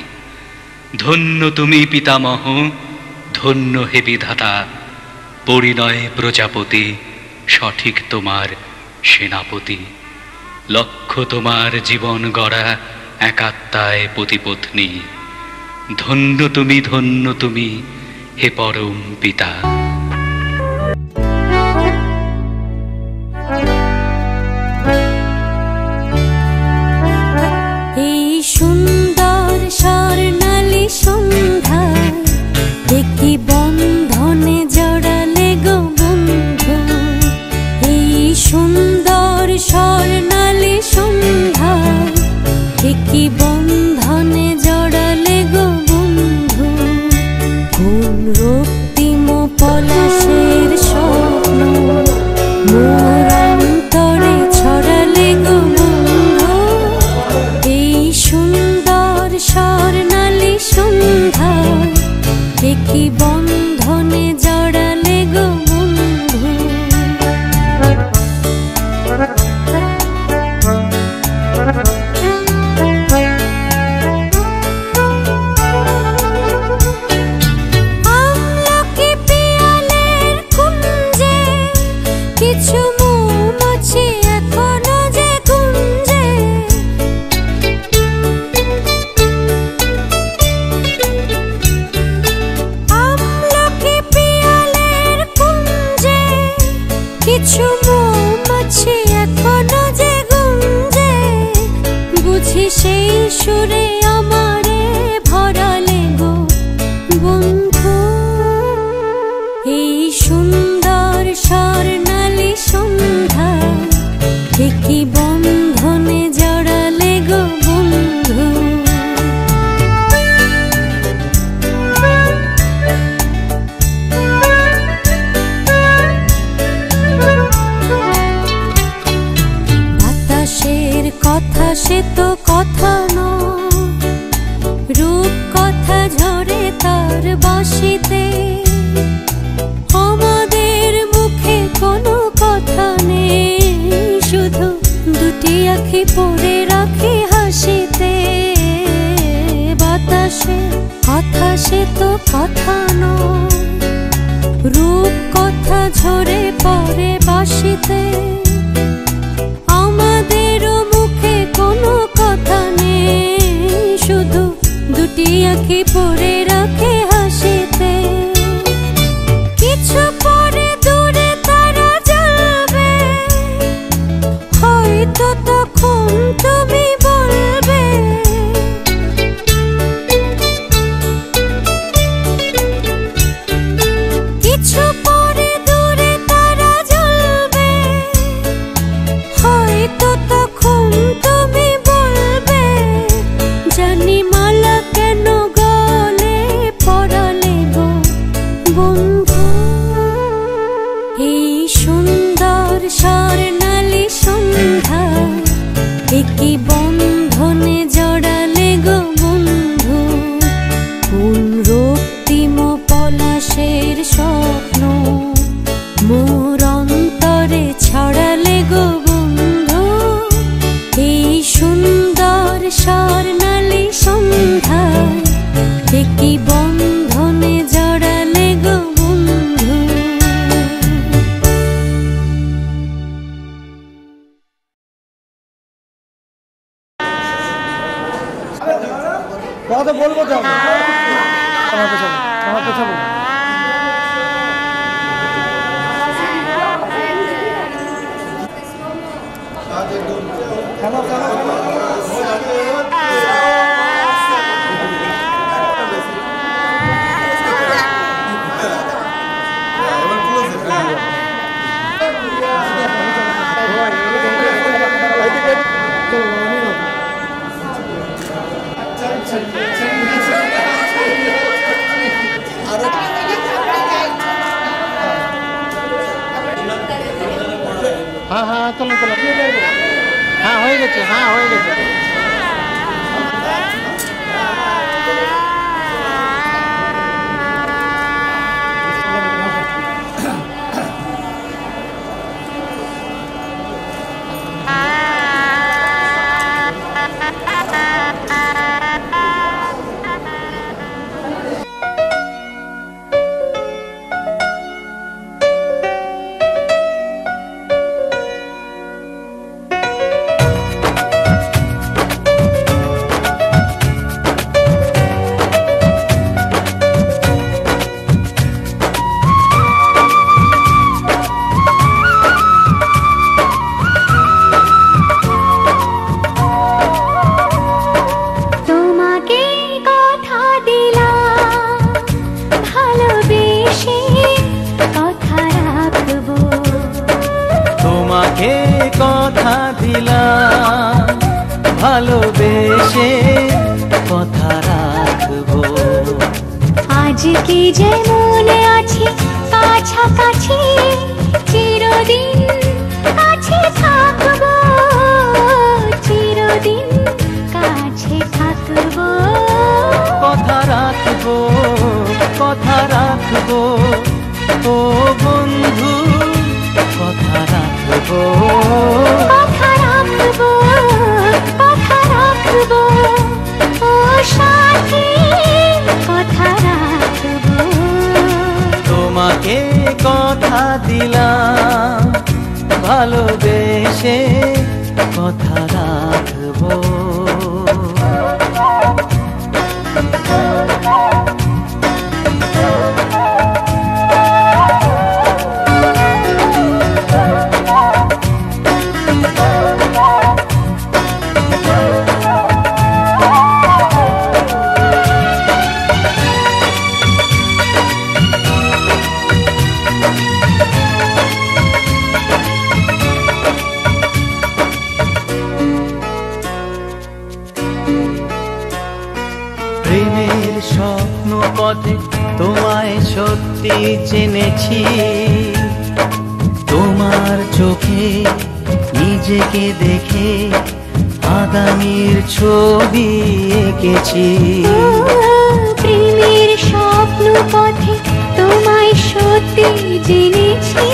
ধন্য তুমি পিতামহ, ধন্য হে বিধাতা, পরিণয় প্রজাপতি, সঠিক তোমার সেনাপতি। লক্ষ্য তোমার জীবন গড়া একাত্মায় পতিপত্নী। ধন্য তুমি হে পরম পিতা। সুন্দর স্বর্ণালী সন্ধ্যায় একটি বন্ধনে জড়ালে গো বন্ধু। এই সুন্দর স্বর্ণালী সন্ধ্যায় একটি বন্ধনে জড়ালে গো বন্ধু। কোন রক্তিম পলাশের স্বপ্ন মোর অন্তরে ছড়ালে গো বন্ধু। এই সুন্দর স্বর্ণালী সন্ধ্যায় একটি বন্ধনে জড়ালে গো বন্ধু। আমলকি পিয়ালের কুঞ্জে কিছু মৌমাছি এখনো যে গুঞ্জে। আমলকি পিয়ালের কুঞ্জে কিছু মৌমাছি এখনো যে গুঞ্জে। বুঝি সেই সুরে আমারে ভরালে গো বন্ধু। এই সুন্দর স্বর্ণালী সন্ধ্যায় একটি বন্ধনে জড়ালে গো বন্ধু। বাতাসের কথা সে তো কথা নয়, রূপ কথা ঝরে তার বাঁশিতে। আমাদের মুখে কোনো কথা নেই, শুধু দুটি আঁখি পড়ে রাখি হাসিতে। বাতাসের কথা সে তো কথা নয়, রূপ কথা ঝরে পড়ে বাঁশিতে। আমাদেরও মুখে কোনো কথা নেই, শুধু দুটি আঁখি পড়ে রাখে হাসিতে। কিছু পরে দূরে তারা জ্বলবে, হয়তো তখন তুমি বলবে কিছু পরে দূরে তারা জ্বলবে, বন্ধনে জড়ালে গো বন্ধু, কোন রক্তিম পলাশের স্বপ্ন মোর অন্তরে ছড়ালে গো বন্ধু। এই সুন্দর স্বর্ণালী সন্ধ্যায় একই বন্ধনে জড়ালে গো বন্ধু। কথা বলবো তো আমার পেছনে আমার পেছনে हाँ हाँ चलो चलो हाँ हो गए हाँ हो गए কথা দিলাম ভালোবেসে কথা রাখবো। আজ কি যেমন আছি কাছাকাছি চিরদিন কাছে থাকবো, চিরদিন কাছে থাকবো। কথা রাখবো কথা রাখবো ও বন্ধু কথা রাখবো। কথা রাখবো কথা রাখবো ও সাথী কথা রাখবো। তোমাকে কথা দিলাম ভালোবেসে কথা রাখবো। প্রেমের স্বপ্ন পথে তোমায় সত্যি জেনেছি, তোমার চোখে নিজেকে দেখে আগামীর ছবি এঁকেছি। প্রেমের স্বপ্ন পথে তোমায় সত্যি জেনেছি,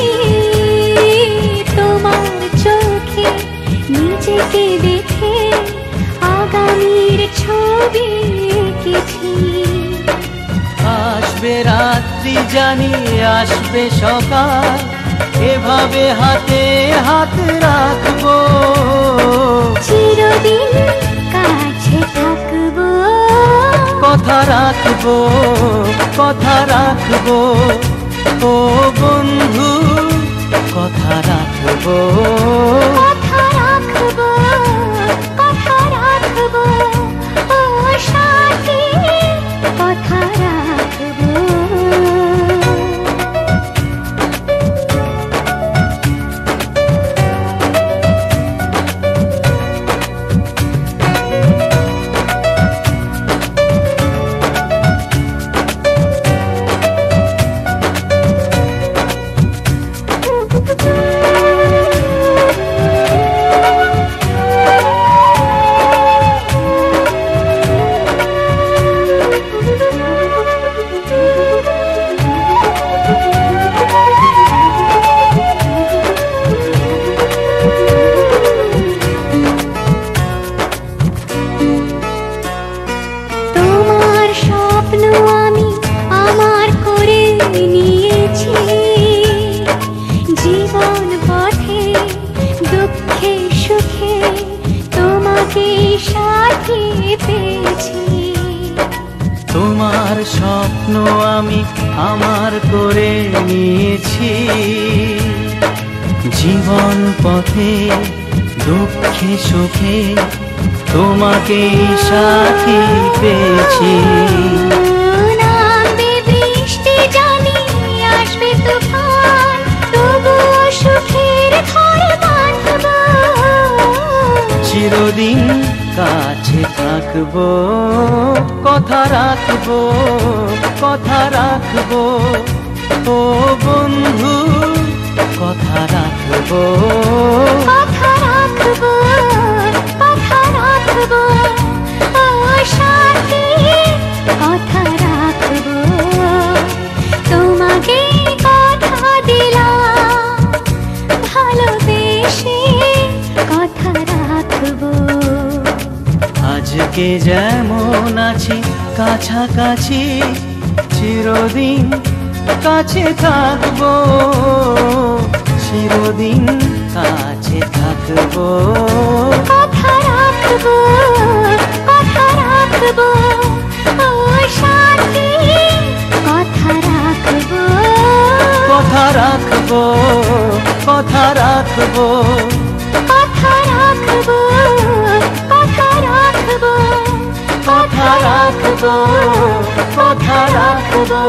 তোমার চোখে নিজেকে দেখে আগামীর ছবি এঁকেছি। আসবে রাত্রি জানি আসবে সকাল, এভাবে হাতে হাত রাখবো, চিরদিন কাছে থাকবো। কথা রাখবো কথা রাখবো ও বন্ধু কথা রাখবো। কথা রাখবো কথা রাখবো ও সাথী কথা রাখবো। সাথী পেয়েছি। তোমার স্বপ্ন আমি আমার করে নিয়েছি। জীবন পথে দুঃখে সুখে তোমাকে সাথী পেয়েছি। নামবে বৃষ্টি জানি আসবে তুফান, তবুও সুখের ঘর বাঁধব। চিরদিন কাছে থাকবো, কথা রাখবো, কথা রাখবো ও বন্ধু, কথা রাখবো, কথা রাখবো, কথা রাখবো ও সাথী, কথা রাখবো। তোমাকে কথা দিলাম ভালোবেসে, কথা রাখবো। আজকে যেমন আছি কাছাকাছি, চিরদিন কাছে থাকবো, চিরদিন কাছে থাকবো। কথা রাখবো, কথা রাখবো ও সাথী, কথা রাখবো, কথা রাখবো, কথা রাখবো, কথা রাখবো, কথা রাখবো, কথা রাখবো, কথা রাখবো।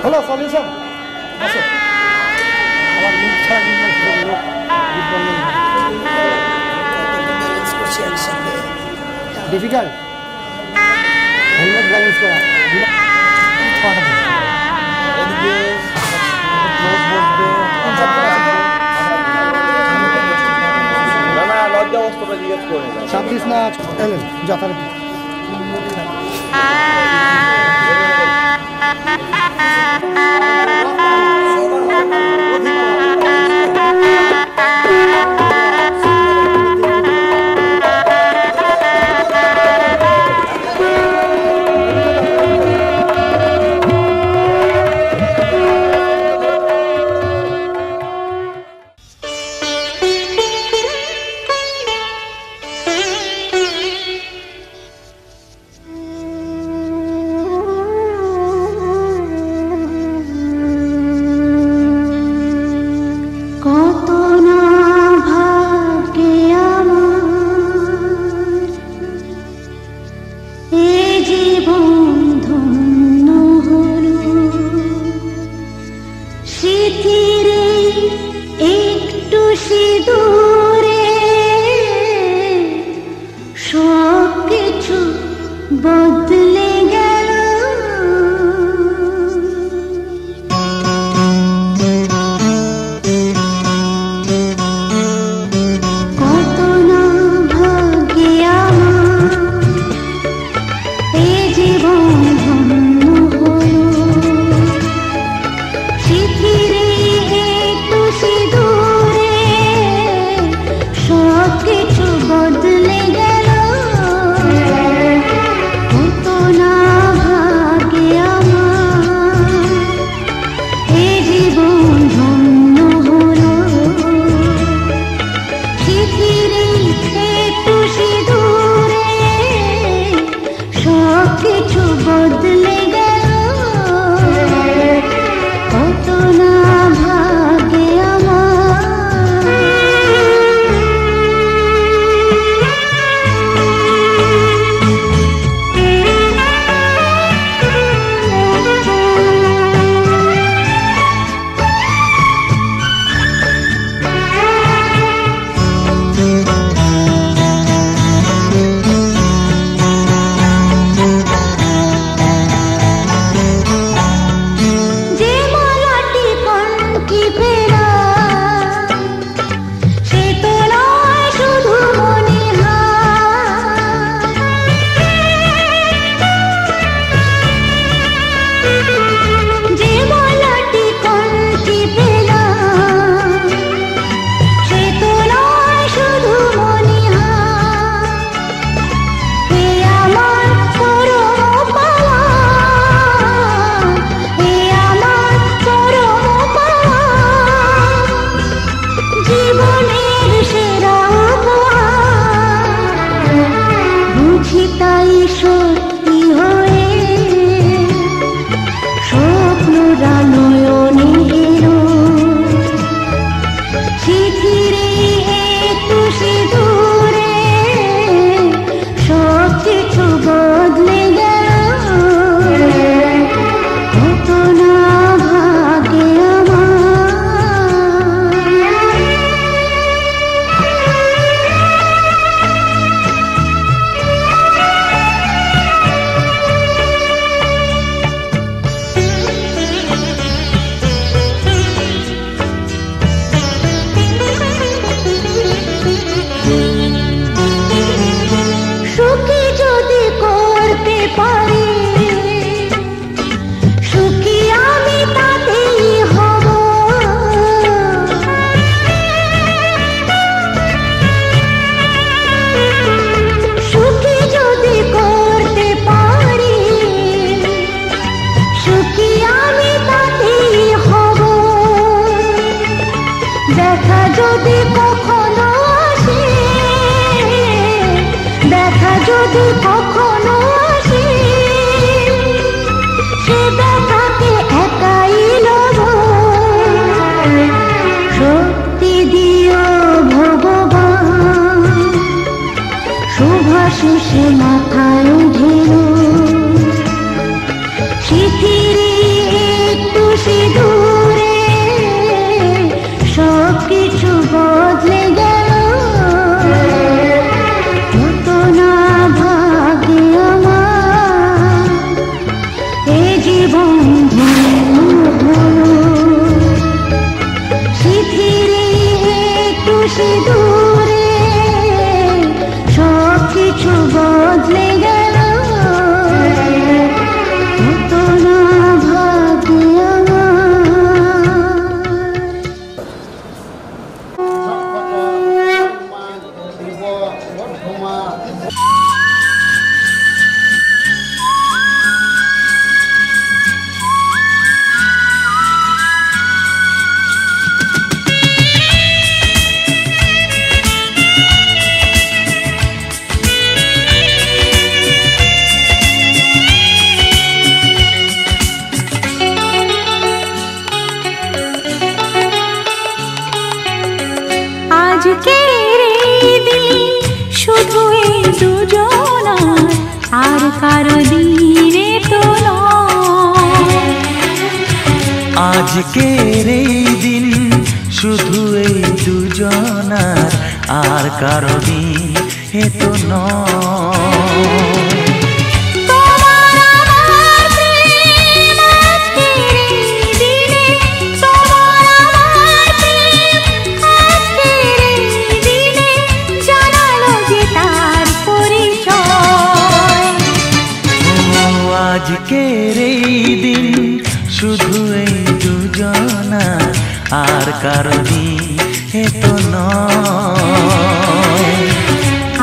হলো সলিউশন। আসো আমার লিঙ্ক ছাড়া কিন্তু ডিফিকাল্ট হেলমেট ব্যালেন্স করা। লজ্জাবস্থাটা জিজ্ঞেস করে 26 না এলেন যথারীতি। যদি কখনো আসে সে ব্যথাকে একাই লব শক্তি দিও ভগবান শুভাশিসে মাথায় উঠেল শিথিরে একটু সিঁদুরে সব কিছু বদলে গেল হতো না ভাগ্যে আমার এ জীবন ধন্য শিথিরে একটু সিঁদুরে সব কিছু বদলে গেল হতো না ভাগ্যে আজকের এই দিন শুধু এই দুজনার আর কারো দিনে তো নয় আজকের এই দিন শুধু এই দুজনার আর কারো দিন এ তো নয় আজকের এই দিন শুধু এই দুজনার আর কারো দিন এ তো নয়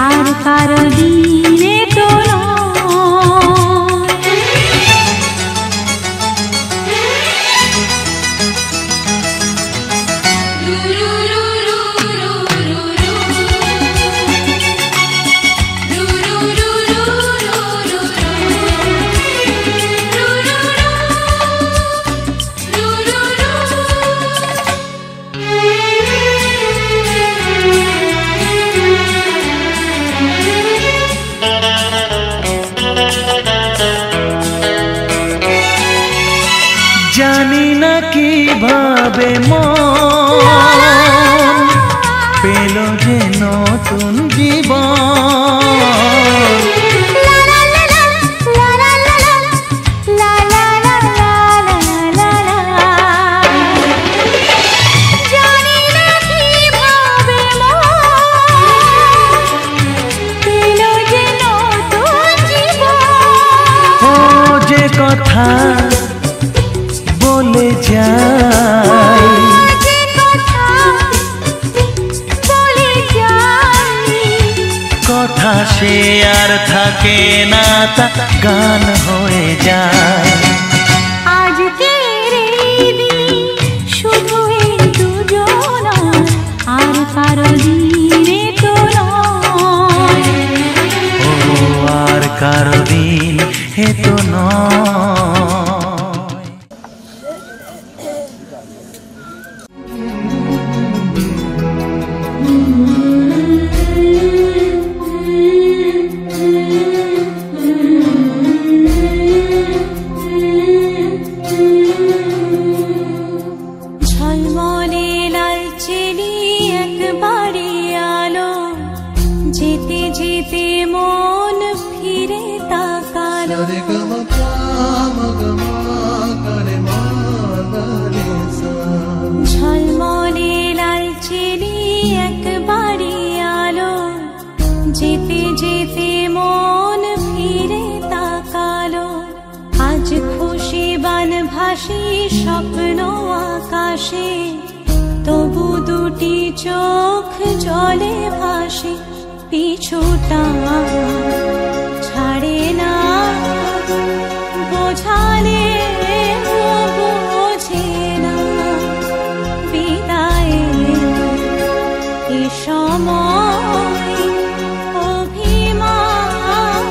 আর কারো দিনে তো জানি না কিভাবে মন পেল যে নতুন জীবন ও যে কথা বলে যাই কথা সে আর থাকে না তা গান হয়ে যায় আজকের এই দিন শুধু এই দুজনার আর কারো দিনে তো নয় ও আর কারো দিন এ তো নয় ঝলমলে লালচেলি একবারে আলো যেতে যেতে মন ফিরে তাকালো ঝলমলে লালচেলি একবারে আলো যেতে যেতে মন ফিরে তাকালো আজ খুশি বান ভাসি স্বপ্ন আকাশে তবু দুটি চোখ জলে ভাসে পিছুটা ছাড়ে না বোঝালে বোঝে না বিদায় এ সময় অভিমান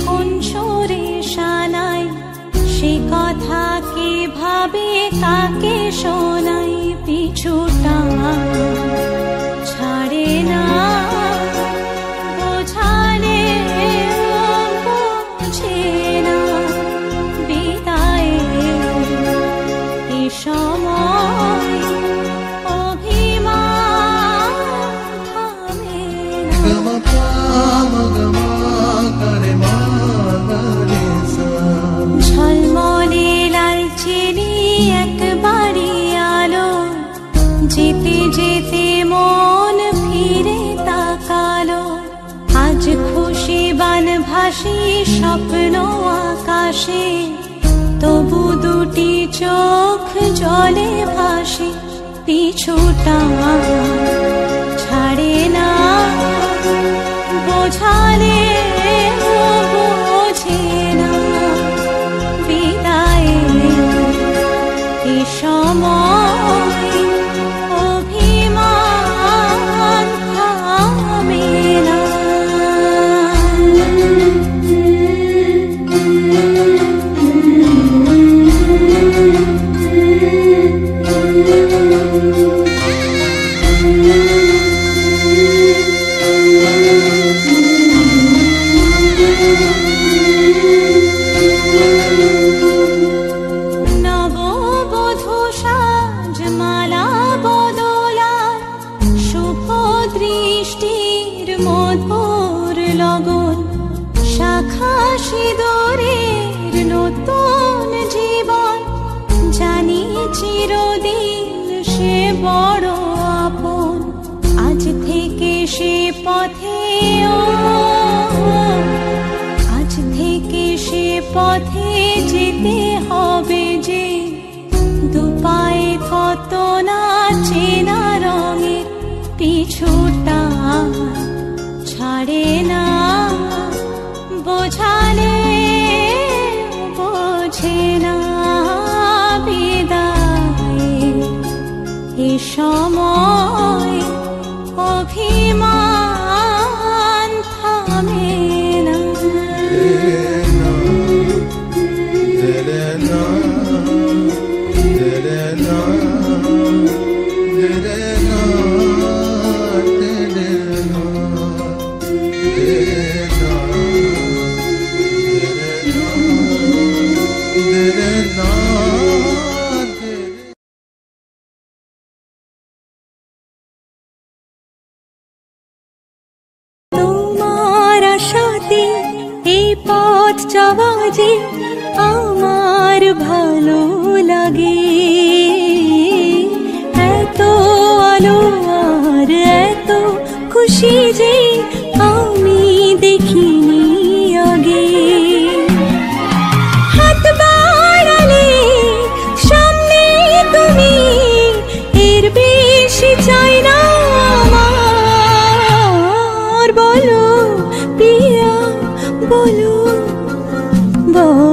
কোন সুরে শানাই, সে কথা কে ভাবে কাকে শোনাই। পিছুটা ছাড়ে না বোঝালে বুঝে না, বিদায় এ সময় অভিমান থামে না। ঝলমলে লালচেনি একবারই আলো, যেতে যেতে মন ফিরে তাকালো। আজ খুশি বান ভাসি স্বপ্ন আকাশে, তবু দুটি চোখ জলে ভাসে। পিছুটা ছাড়ে না বোঝালে বোঝে না, বিদায় এ সময় অভিমান থামে না। নববধূ সাজমালা বদলার, শুভ দৃষ্টির মধুর লগন, শাখা সিঁদুরের নতুন জীবন। জানি চিরদিন সে বড় আপন, আজ থেকে সে পথে আজ থেকে সে পথে যেতে হবে যে। দুপায়ে কত না চেনা রঙের, পিছুটা ছাড়ে না বোঝালে বোঝে না, বিদায় এ সময় অভিমান থামে না। তোমার আশাতে এই পথ যাওয়া যে আমার ভালো লাগে। এত আলো আর এত খুশি যে আমি দেখিনি আগে। হাত বাড়ালে সামনে তুমি, এর বেশি চাই না আমার। বলো পিয়া বলো বলো।